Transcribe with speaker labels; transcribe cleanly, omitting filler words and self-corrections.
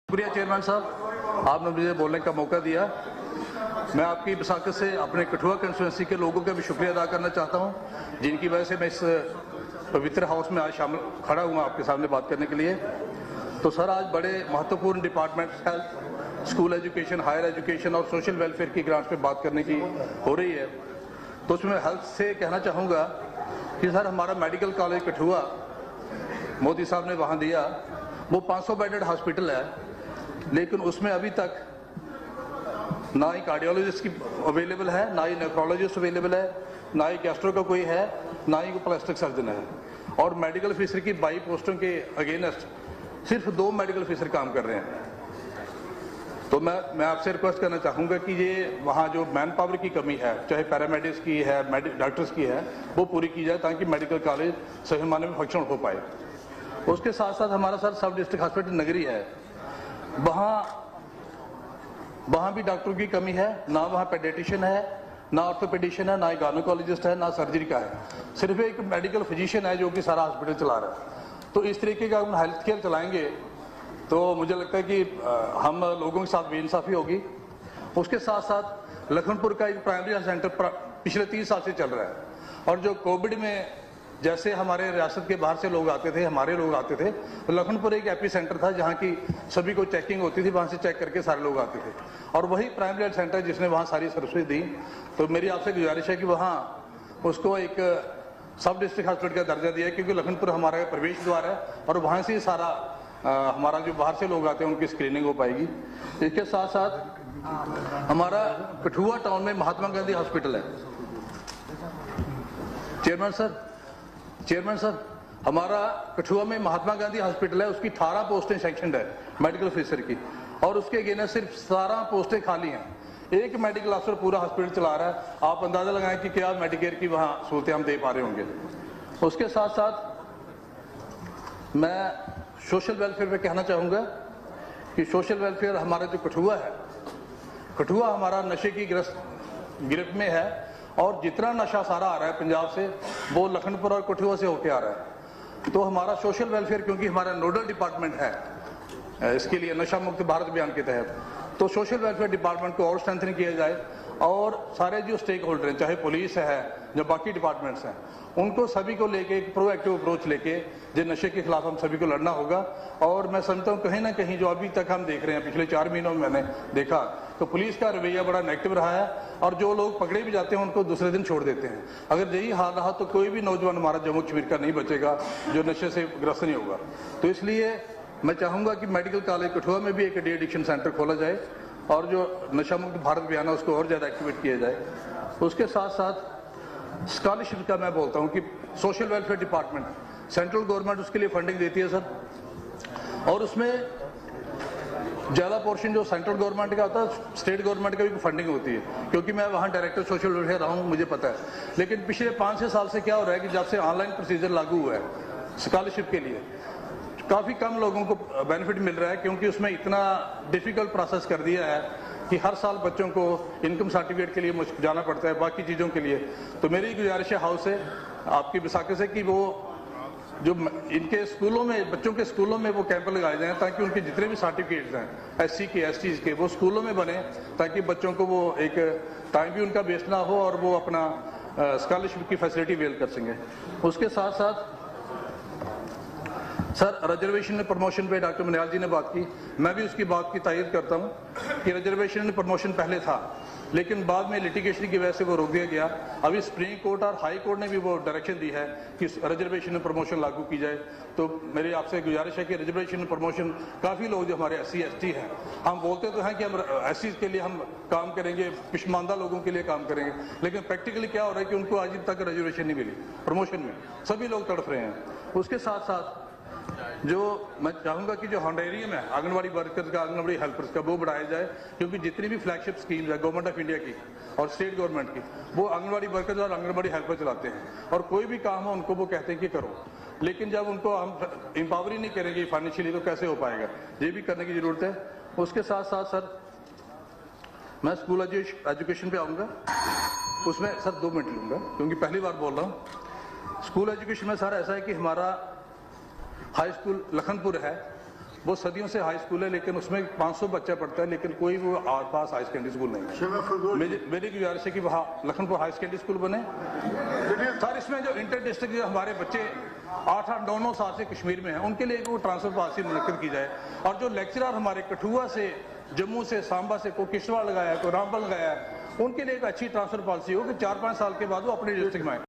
Speaker 1: शुक्रिया चेयरमैन साहब, आपने मुझे बोलने का मौका दिया। मैं आपकी बसाकत से अपने कठुआ कंस्टिट्यूंसी के लोगों का भी शुक्रिया अदा करना चाहता हूं, जिनकी वजह से मैं इस पवित्र हाउस में आज शामिल खड़ा हुआ आपके सामने बात करने के लिए। तो सर, आज बड़े महत्वपूर्ण department health, school education, higher education और सोशल वेलफेयर की ग्रांट्स पे बात करने की हो रही है। तो उसमें हेल्थ से कहना चाहूँगा कि सर, हमारा मेडिकल कॉलेज कठुआ मोदी साहब ने वहाँ दिया, वो 500 बेडेड हॉस्पिटल है, लेकिन उसमें अभी तक ना ही कार्डियोलॉजिस्ट की अवेलेबल है, ना ही नेफ्रोलॉजिस्ट अवेलेबल है, ना ही गैस्ट्रो का कोई है, ना ही कोई प्लास्टिक सर्जन है। और मेडिकल ऑफिसर की 22 पोस्टों के अगेंस्ट सिर्फ 2 मेडिकल ऑफिसर काम कर रहे हैं। तो मैं आपसे रिक्वेस्ट करना चाहूँगा कि ये वहाँ जो मैन पावर की कमी है, चाहे पैरामेडिक्स की है, डॉक्टर्स की है, वो पूरी की जाए ताकि मेडिकल कॉलेज सही मायने में फंक्शन हो पाए। उसके साथ साथ हमारा सर सब डिस्ट्रिक्ट हॉस्पिटल नगरी है, वहाँ भी डॉक्टरों की कमी है, ना वहाँ पेडियाट्रिशियन है, ना ऑर्थोपेडिशियन है, ना गायनोकोलॉजिस्ट है, ना सर्जरी का है, सिर्फ एक मेडिकल फिजिशियन है जो कि सारा हॉस्पिटल चला रहा है। तो इस तरीके का हम हेल्थ केयर चलाएंगे तो मुझे लगता है कि हम लोगों के साथ बेइंसाफी होगी। उसके साथ साथ लखनपुर का एक प्राइमरी हेल्थ सेंटर पिछले 30 साल से चल रहा है, और जो कोविड में जैसे हमारे रियासत के बाहर से लोग आते थे, हमारे लोग आते थे, तो लखनपुर एक एपी सेंटर था जहाँ की सभी को चेकिंग होती थी, वहाँ से चेक करके सारे लोग आते थे, और वही प्राइमरी हेल्थ सेंटर जिसने वहाँ सारी सर्विसेज दी। तो मेरी आपसे गुजारिश है कि वहाँ उसको एक सब डिस्ट्रिक्ट हॉस्पिटल का दर्जा दिया, क्योंकि लखनपुर हमारा प्रवेश द्वार है और वहाँ से ही सारा हमारा जो बाहर से लोग आते हैं उनकी स्क्रीनिंग हो पाएगी। इसके साथ साथ हमारा कठुआ टाउन में महात्मा गांधी हॉस्पिटल है। चेयरमैन सर, हमारा कठुआ में महात्मा गांधी हॉस्पिटल है, उसकी 18 पोस्टें सेक्शनड है मेडिकल ऑफिसर की, और उसके अगेंस्ट सिर्फ 17 पोस्टें खाली हैं। एक मेडिकल ऑफिसर पूरा हॉस्पिटल चला रहा है। आप अंदाजा लगाएं कि क्या मेडिकेयर की वहाँ सहूलतें हम दे पा रहे होंगे। उसके साथ साथ मैं सोशल वेलफेयर पे कहना चाहूँगा कि सोशल वेलफेयर हमारा जो कठुआ है, कठुआ हमारा नशे की गिरफ्त में है, और जितना नशा सारा आ रहा है पंजाब से वो लखनपुर और कठुआ से होके आ रहा है। तो हमारा सोशल वेलफेयर, क्योंकि हमारा नोडल डिपार्टमेंट है इसके लिए नशा मुक्त भारत अभियान के तहत, तो सोशल वेलफेयर डिपार्टमेंट को और स्ट्रेंथन किया जाए, और सारे जो स्टेक होल्डर हैं, चाहे पुलिस है, जो बाकी डिपार्टमेंट्स हैं, उनको सभी को लेके एक प्रोएक्टिव अप्रोच लेके जो नशे के खिलाफ हम सभी को लड़ना होगा। और मैं समझता हूँ कहीं ना कहीं जो अभी तक हम देख रहे हैं, पिछले 4 महीनों में मैंने देखा तो पुलिस का रवैया बड़ा नेगेटिव रहा है, और जो लोग पकड़े भी जाते हैं उनको दूसरे दिन छोड़ देते हैं। अगर यही हाल रहा तो कोई भी नौजवान हमारा जम्मू कश्मीर का नहीं बचेगा जो नशे से ग्रस्त नहीं होगा। तो इसलिए मैं चाहूँगा कि मेडिकल कॉलेज कठुआ में भी एक डी एडिक्शन सेंटर खोला जाए, और जो नशा मुक्त भारत अभियान है उसको और ज़्यादा एक्टिवेट किया जाए। उसके साथ साथ स्कॉलरशिप का मैं बोलता हूँ कि social welfare department, central government उसके लिए फंडिंग देती है सर, और उसमें ज़्यादा पोर्शन जो सेंट्रल गवर्नमेंट का होता है, स्टेट गवर्नमेंट का भी फंडिंग होती है, क्योंकि मैं वहाँ डायरेक्टर सोशल वेलफेयर रहा हूँ, मुझे पता है। लेकिन पिछले 5-6 साल से क्या हो रहा है कि जब से ऑनलाइन प्रोसीजर लागू हुआ है स्कॉलरशिप के लिए, काफ़ी कम लोगों को बेनिफिट मिल रहा है, क्योंकि उसमें इतना डिफ़िकल्ट प्रोसेस कर दिया है कि हर साल बच्चों को इनकम सर्टिफिकेट के लिए जाना पड़ता है, बाकी चीज़ों के लिए। तो मेरी गुजारिश है हाउस से, आपकी विसाखे से, कि वो जो इनके स्कूलों में, बच्चों के स्कूलों में वो कैंप लगाए जाएं, ताकि उनके जितने भी सर्टिफिकेट्स हैं SC के, ST के, वो स्कूलों में बने, ताकि बच्चों को वो एक टाइम भी उनका वेस्ट ना हो और वो अपना स्कॉलरशिप की फैसिलिटी अवेल कर सकें। उसके साथ साथ सर, रिजर्वेशन में प्रमोशन पे डॉक्टर मनियाल जी ने बात की, मैं भी उसकी बात की तायद करता हूँ कि रिजर्वेशन में प्रमोशन पहले था, लेकिन बाद में लिटिगेशन की वजह से वो रोक दिया गया। अभी सुप्रीम कोर्ट और हाई कोर्ट ने भी वो डायरेक्शन दी है कि रिजर्वेशन में प्रमोशन लागू की जाए। तो मेरी आपसे गुजारिश है कि रिजर्वेशन में प्रमोशन, काफ़ी लोग जो हमारे SC ST हैं, हम बोलते तो हैं कि हम SC के लिए हम काम करेंगे, पिछमानदा लोगों के लिए काम करेंगे, लेकिन प्रैक्टिकली क्या हो रहा है कि उनको आज तक रिजर्वेशन नहीं मिली प्रमोशन में, सभी लोग तड़फ रहे हैं। उसके साथ साथ जो मैं चाहूँगा कि जो हॉन्डेरियम है आंगनवाड़ी वर्कर्स का, आंगनवाड़ी हेल्पर्स का, वो बढ़ाया जाए, क्योंकि जितनी भी फ्लैगशिप स्कीम्स है गवर्नमेंट ऑफ इंडिया की और स्टेट गवर्नमेंट की, वो आंगनवाड़ी वर्कर्स और आंगनवाड़ी हेल्पर चलाते हैं, और कोई भी काम हो उनको वो कहते हैं कि करो, लेकिन जब उनको हम एम्पावर ही नहीं करेंगे फाइनेंशियली तो कैसे हो पाएगा, ये भी करने की ज़रूरत है। उसके साथ साथ सर, मैं स्कूल एजुकेशन पे आऊँगा, उसमें सर 2 मिनट लूँगा क्योंकि पहली बार बोल रहा हूँ। स्कूल एजुकेशन में सर ऐसा है कि हमारा हाई स्कूल लखनपुर है, वो सदियों से हाई स्कूल है, लेकिन उसमें 500 बच्चा पढ़ता है, लेकिन कोई वो आसपास हाई सेकेंडरी स्कूल नहीं है। मेरी गुजारिश है कि वहाँ लखनपुर हाई सेकेंडरी स्कूल बने। सर इसमें जो इंटर डिस्ट्रिक्ट जो हमारे बच्चे 8-8, 9-9 साल से कश्मीर में हैं, उनके लिए वो ट्रांसफर पॉलिसी मुनक्किद की जाए। और जो लेक्चरर हमारे कठुआ से, जम्मू से, सांबा से, कोई किश्तवाड़ लगाया है, कोई रामबन लगाया है, उनके लिए एक अच्छी ट्रांसफर पॉलिसी हो कि 4-5 साल के बाद वो अपने डिस्ट्रिक्ट में आए।